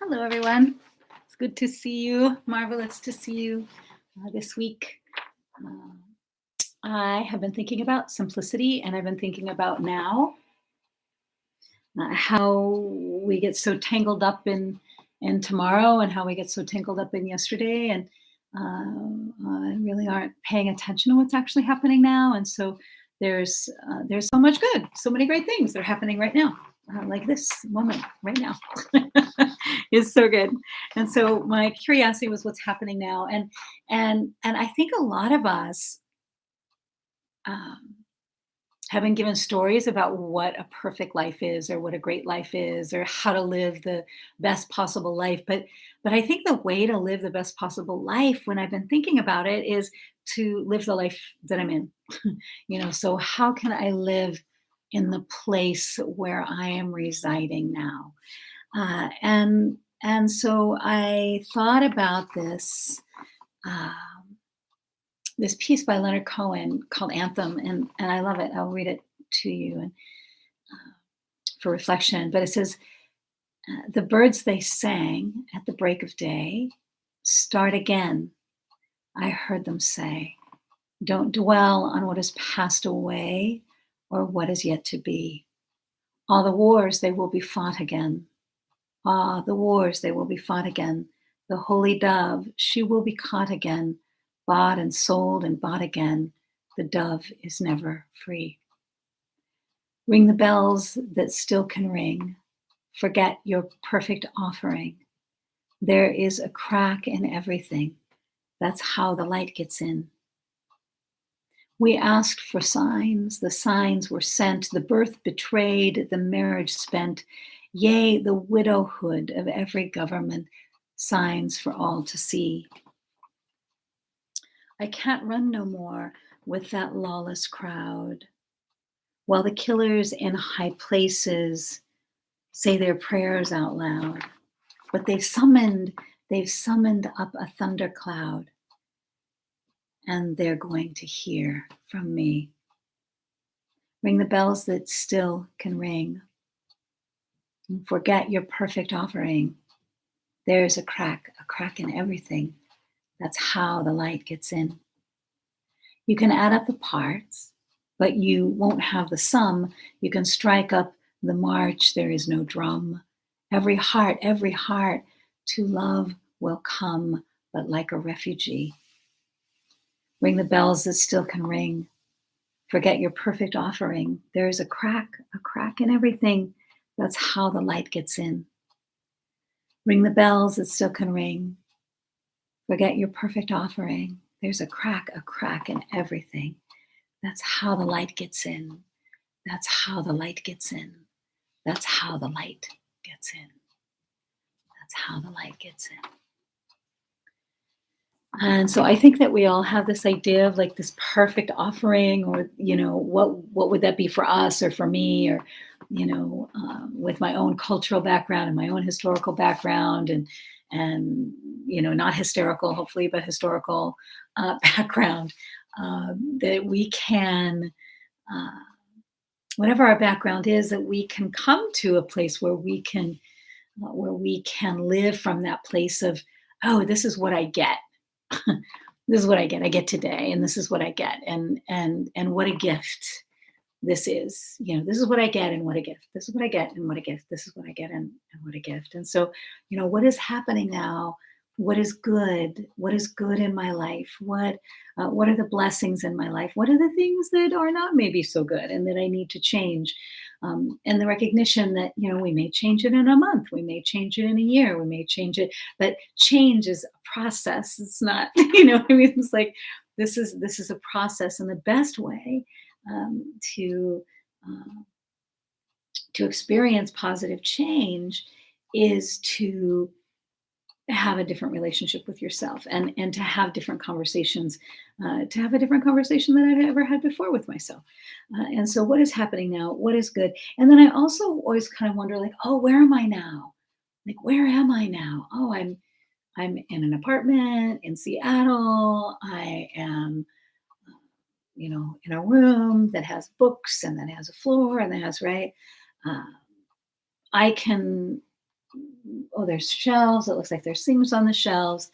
Hello, everyone. It's good to see you. Marvelous to see you this week. Uh, I have been thinking about simplicity and I've been thinking about now how we get so tangled up in tomorrow and how we get so tangled up in yesterday and really aren't paying attention to what's actually happening now. And so there's so much good, so many great things that are happening right now, like this moment right now is so good. And so my curiosity was what's happening now, and I think a lot of us um, have been given stories about what a perfect life is or what a great life is or how to live the best possible life, but I think the way to live the best possible life, when I've been thinking about it, is to live the life that I'm in. So how can I live in the place where I am residing now? And so I thought about um, this piece by Leonard Cohen called Anthem, and I love it. I'll read it to you and for reflection. But it says, "The birds they sang at the break of day, start again. I heard them say, don't dwell on what has passed away or what is yet to be. All the wars they will be fought again. Ah, the wars they will be fought again. The holy dove, she will be caught again, bought and sold and bought again. The dove is never free. Ring the bells that still can ring. Forget your perfect offering. There is a crack in everything. That's how the light gets in. We asked for signs. The signs were sent. The birth betrayed, the marriage spent. Yea, the widowhood of every government, signs for all to see. I can't run no more with that lawless crowd, while the killers in high places say their prayers out loud. But they've summoned up a thundercloud, and they're going to hear from me. Ring the bells that still can ring. And forget your perfect offering. There's a crack in everything. That's how the light gets in. You can add up the parts, but you won't have the sum. You can strike up the march. There is no drum. Every heart to love will come, but like a refugee. Ring the bells that still can ring. Forget your perfect offering. There is a crack in everything. That's how the light gets in. Ring the bells that still can ring. Forget your perfect offering. There's a crack in everything. That's how the light gets in. That's how the light gets in. That's how the light gets in. That's how the light gets in. And so I think that we all have this idea of like this perfect offering, or what would that be for us or for me, or with my own cultural background and my own historical background, and not hysterical, hopefully, but historical background, that we can, uh, whatever our background is, that we can come to a place where we can live from that place of, oh, this is what I get. This is what I get. I get today, and this is what I get, and what a gift this is. This is what I get, and what a gift. This is what I get, and what a gift. This is what I get, and what a gift. And so, what is happening now? What is good? What is good in my life? What are the blessings in my life? What are the things that are not maybe so good and that I need to change? And the recognition that we may change it in a month, we may change it in a year, we may change it, but change is a process. It's not, it's like this is a process, and the best way to experience positive change is to have a different relationship with yourself, and to have different conversations, to have a different conversation than I'd ever had before with myself. And so what is happening now? What is good? And then I also always kind of wonder, like, oh, where am I now? Like, where am I now? Oh, I'm in an apartment in Seattle. I am, in a room that has books and that has a floor and that has, right? Uh, I can oh, there's shelves. It looks like there's things on the shelves.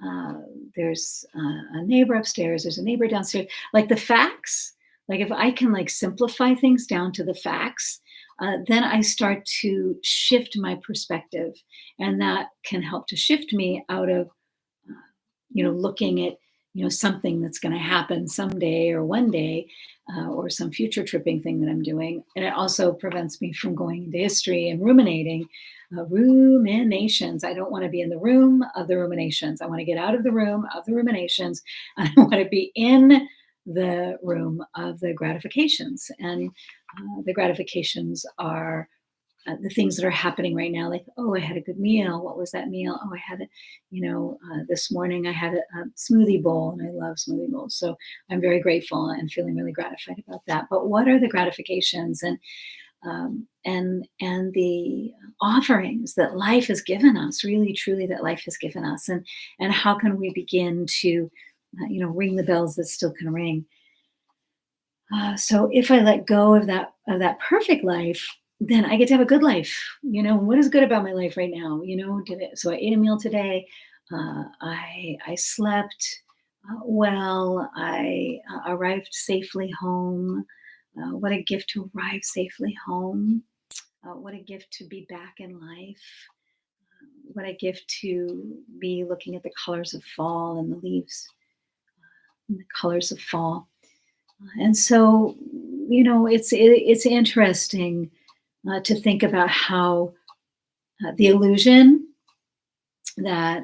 Uh, there's a neighbor upstairs. There's a neighbor downstairs. Like the facts, like if I can like simplify things down to the facts, then I start to shift my perspective, and that can help to shift me out of looking at something that's going to happen someday or one day, or some future tripping thing that I'm doing. And it also prevents me from going into history and ruminating. Ruminations. I don't want to be in the room of the ruminations. I want to get out of the room of the ruminations. I want to be in the room of the gratifications. And the gratifications are the things that are happening right now, like, oh, I had a good meal. What was that meal? Oh, I had this morning I had a smoothie bowl, and I love smoothie bowls. So I'm very grateful and feeling really gratified about that. But what are the gratifications and the offerings that life has given us, really, truly, that life has given us, and how can we begin to, ring the bells that still can ring? So if I let go of that perfect life, then I get to have a good life. What is good about my life right now? So I ate a meal today. I slept well. I arrived safely home. What a gift to arrive safely home. What a gift to be back in life. What a gift to be looking at the colors of fall and the leaves and the colors of fall. And so, it's interesting to think about how the illusion that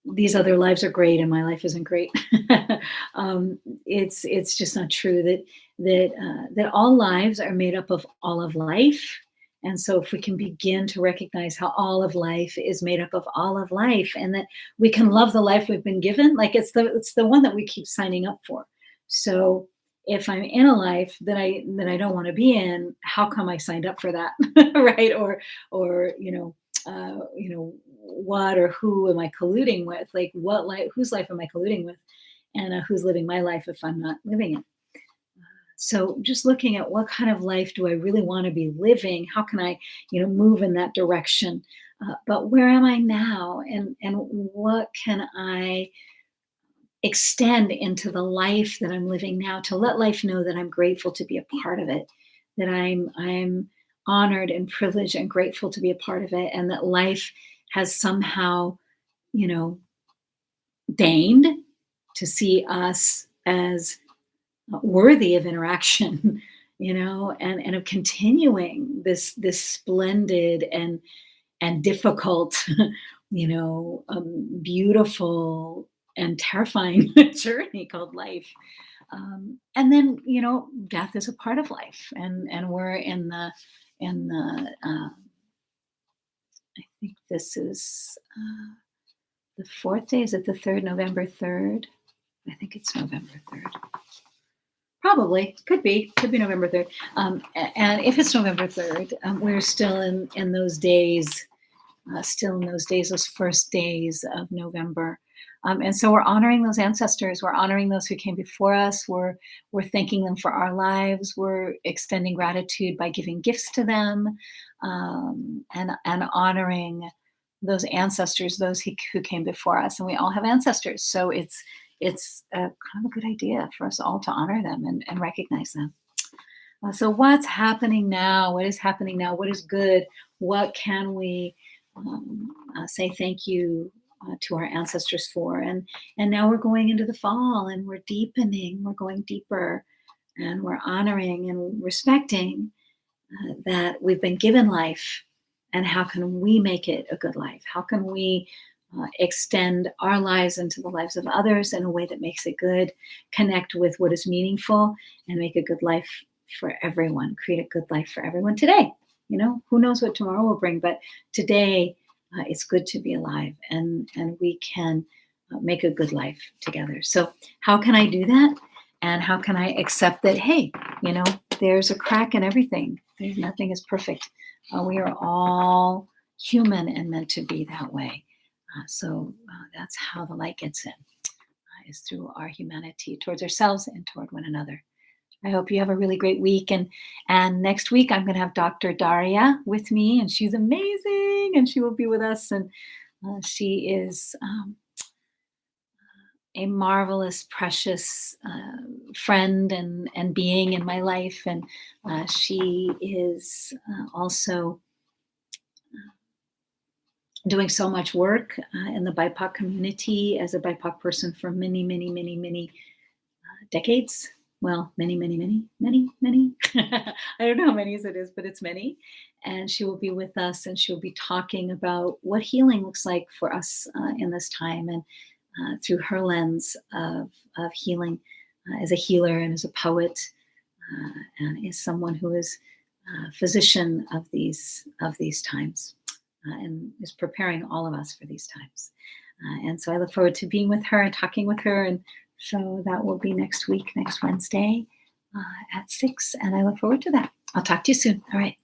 these other lives are great and my life isn't great. It's just not true that all lives are made up of all of life. And so if we can begin to recognize how all of life is made up of all of life, and that we can love the life we've been given, like it's the one that we keep signing up for. So if I'm in a life that I don't want to be in, how come I signed up for that? Right? Or what or who am I colluding with? Like what life, whose life am I colluding with? And who's living my life if I'm not living it? So just looking at what kind of life do I really want to be living? How can I, move in that direction? But where am I now? And what can I extend into the life that I'm living now, to let life know that I'm grateful to be a part of it, that I'm honored and privileged and grateful to be a part of it, and that life has somehow, deigned to see us as worthy of interaction, and of continuing this splendid and difficult, beautiful and terrifying journey called life. And then, death is a part of life, and we're in the I think this is the fourth day. Is it the third, November 3rd? I think it's November 3rd. Probably, could be November 3rd. And if it's November 3rd, we're still in those days, those first days of November. And so we're honoring those ancestors. We're honoring those who came before us. We're thanking them for our lives. We're extending gratitude by giving gifts to them, and honoring those ancestors, those who came before us. And we all have ancestors, so it's kind of a good idea for us all to honor them and recognize them. So what's happening now? What is happening now? What is good? What can we say thank you to our ancestors for? And now we're going into the fall, and we're deepening, we're going deeper, and we're honoring and respecting that we've been given life, and how can we make it a good life? How can we extend our lives into the lives of others in a way that makes it good, connect with what is meaningful, and make a good life for everyone, create a good life for everyone today. Who knows what tomorrow will bring, but today it's good to be alive, and we can make a good life together. So how can I do that? And how can I accept that, hey, there's a crack in everything. Nothing is perfect. We are all human and meant to be that way. So that's how the light gets in, is through our humanity towards ourselves and toward one another. I hope you have a really great week. And next week I'm going to have Dr. Daria with me, and she's amazing, and she will be with us. And she is a marvelous, precious friend and being in my life, and she is also doing so much work in the BIPOC community as a BIPOC person for many, many, many, many decades. Well, many, many, many, many, many. I don't know how many it is, but it's many. And she will be with us, and she'll be talking about what healing looks like for us in this time, and through her lens of healing as a healer and as a poet, and as someone who is a physician of these times, and is preparing all of us for these times. And so I look forward to being with her and talking with her. And so that will be next week, next Wednesday at 6. And I look forward to that. I'll talk to you soon. All right.